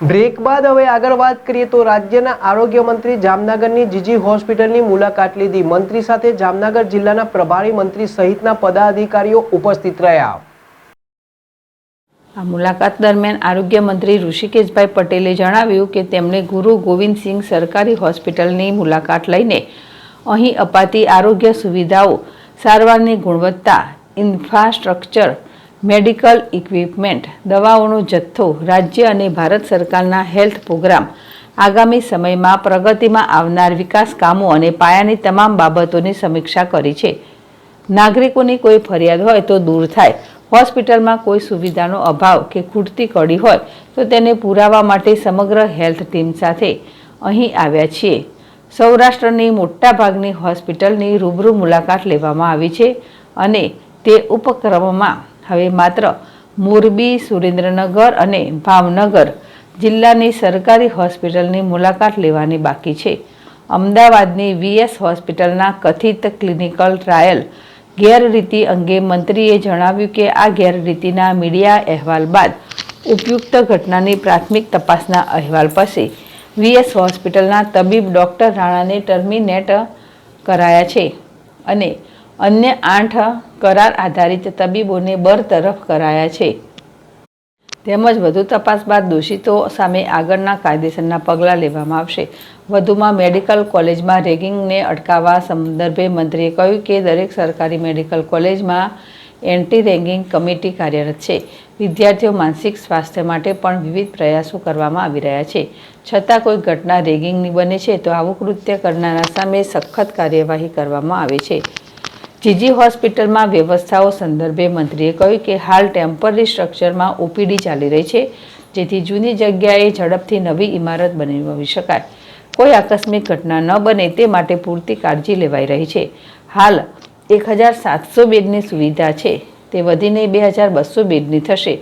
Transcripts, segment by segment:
Break બાદ હવે આગળ વાત કરીએ તો રાજ્યના આરોગ્ય મંત્રી જામનગરની જીજી હોસ્પિટલની મુલાકાત લીધી। મંત્રી સાથે જામનગર જિલ્લાના પ્રભારી મંત્રી સહિતના પદાધિકારીઓ ઉપસ્થિત રહ્યા। આ મુલાકાત દરમિયાન આરોગ્ય મંત્રી ઋષિકેશભાઈ પટેલે જણાવ્યું કે તેમણે ગુરુ ગોવિંદસિંહ સરકારી હોસ્પિટલની મુલાકાત લઈને અહીં અપાતી આરોગ્ય સુવિધાઓ, સારવારની ગુણવત્તા, ઇન્ફ્રાસ્ટ્રક્ચર, મેડિકલ ઇક્વિપમેન્ટ, દવાઓનો જથ્થો, રાજ્ય અને ભારત સરકારના હેલ્થ પ્રોગ્રામ, આગામી સમયમાં પ્રગતિમાં આવનાર વિકાસ કામો અને પાયાની તમામ બાબતોની સમીક્ષા કરી છે। નાગરિકોની કોઈ ફરિયાદ હોય તો દૂર થાય, હોસ્પિટલમાં કોઈ સુવિધાનો અભાવ કે ખૂટતી કડી હોય તો તેને પુરાવા માટે સમગ્ર હેલ્થ ટીમ સાથે અહીં આવ્યા છીએ। સૌરાષ્ટ્રની મોટાભાગની હોસ્પિટલની રૂબરૂ મુલાકાત લેવામાં આવી છે અને તે ઉપક્રમમાં હવે માત્ર મોરબી, સુરેન્દ્રનગર અને ભાવનગર જિલ્લાની સરકારી હોસ્પિટલની મુલાકાત લેવાની બાકી છે। અમદાવાદની વીએસ હોસ્પિટલના કથિત ક્લિનિકલ ટ્રાયલ ગેરરીતિ અંગે મંત્રીએ જણાવ્યું કે આ ગેરરીતિના મીડિયા અહેવાલ બાદ ઉપયુક્ત ઘટનાની પ્રાથમિક તપાસના અહેવાલ પછી વીએસ હોસ્પિટલના તબીબ ડૉક્ટર રાણાને ટર્મિનેટ કરાયા છે અને અન્ય 8 કરાર આધારિત તબીબોને બરતરફ કરાયા છે। તેમજ વધુ તપાસ બાદ દોષિતો સામે આગળના કાયદેસરના પગલાં લેવામાં આવશે। વધુમાં મેડિકલ કોલેજમાં રેગિંગને અટકાવવા સંદર્ભે મંત્રીએ કહ્યું કે દરેક સરકારી મેડિકલ કોલેજમાં એન્ટી રેગિંગ કમિટી કાર્યરત છે। વિદ્યાર્થીઓ માનસિક સ્વાસ્થ્ય માટે પણ વિવિધ પ્રયાસો કરવામાં આવી રહ્યા છે, છતાં કોઈ ઘટના રેગિંગની બને છે તો આવું કૃત્ય કરનારા સામે સખત કાર્યવાહી કરવામાં આવે છે। જીજી હોસ્પિટલમાં વ્યવસ્થાઓ સંદર્ભે મંત્રીએ કહ્યું કે હાલ ટેમ્પરરી સ્ટ્રક્ચરમાં ઓપીડી ચાલી રહી છે, જેથી જૂની જગ્યાએ ઝડપથી નવી ઇમારત બનાવી શકાય। કોઈ આકસ્મિક ઘટના ન બને તે માટે પૂરતી કાળજી લેવાઈ રહી છે। હાલ 1700 બેડની સુવિધા છે, તે વધીને 2200 બેડની થશે।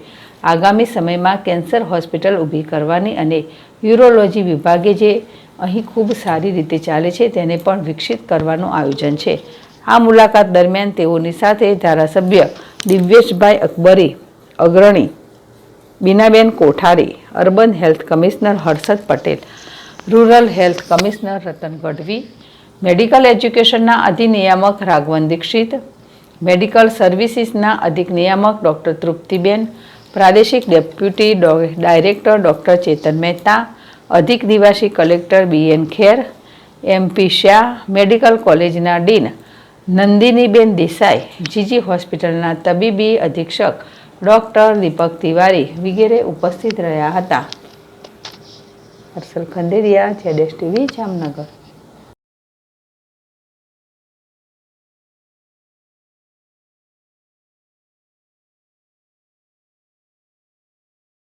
આગામી સમયમાં કેન્સર હોસ્પિટલ ઊભી કરવાની અને યુરોલોજી વિભાગે જે અહીં ખૂબ સારી રીતે ચાલે છે તેને પણ વિકસિત કરવાનું આયોજન છે। આ મુલાકાત દરમિયાન તેઓની સાથે ધારાસભ્ય દિવ્યેશભાઈ અકબરી, અગ્રણી Binaben Kothari, urban health commissioner Harshad Patel, rural health commissioner Ratan Gadhvi, medical એજ્યુકેશનના અધિનિયામક રાઘવન દીક્ષિત, મેડિકલ સર્વિસીસના અધિક નિયામક ડૉક્ટર તૃપ્તિબેન, પ્રાદેશિક deputy director doctor Chetan Mehta, અધિક નિવાસી collector BN Kher, MP Shah, medical કોલેજના ડીન નંદિનીબેન દેસાઈ, જીજી હોસ્પિટલના તબીબી અધિક્ષક ડૉક્ટર દીપક તિવારી વગેરે ઉપસ્થિત રહ્યા હતા। હર્ષલ ખંડેરિયા, ZSTV, જામનગર।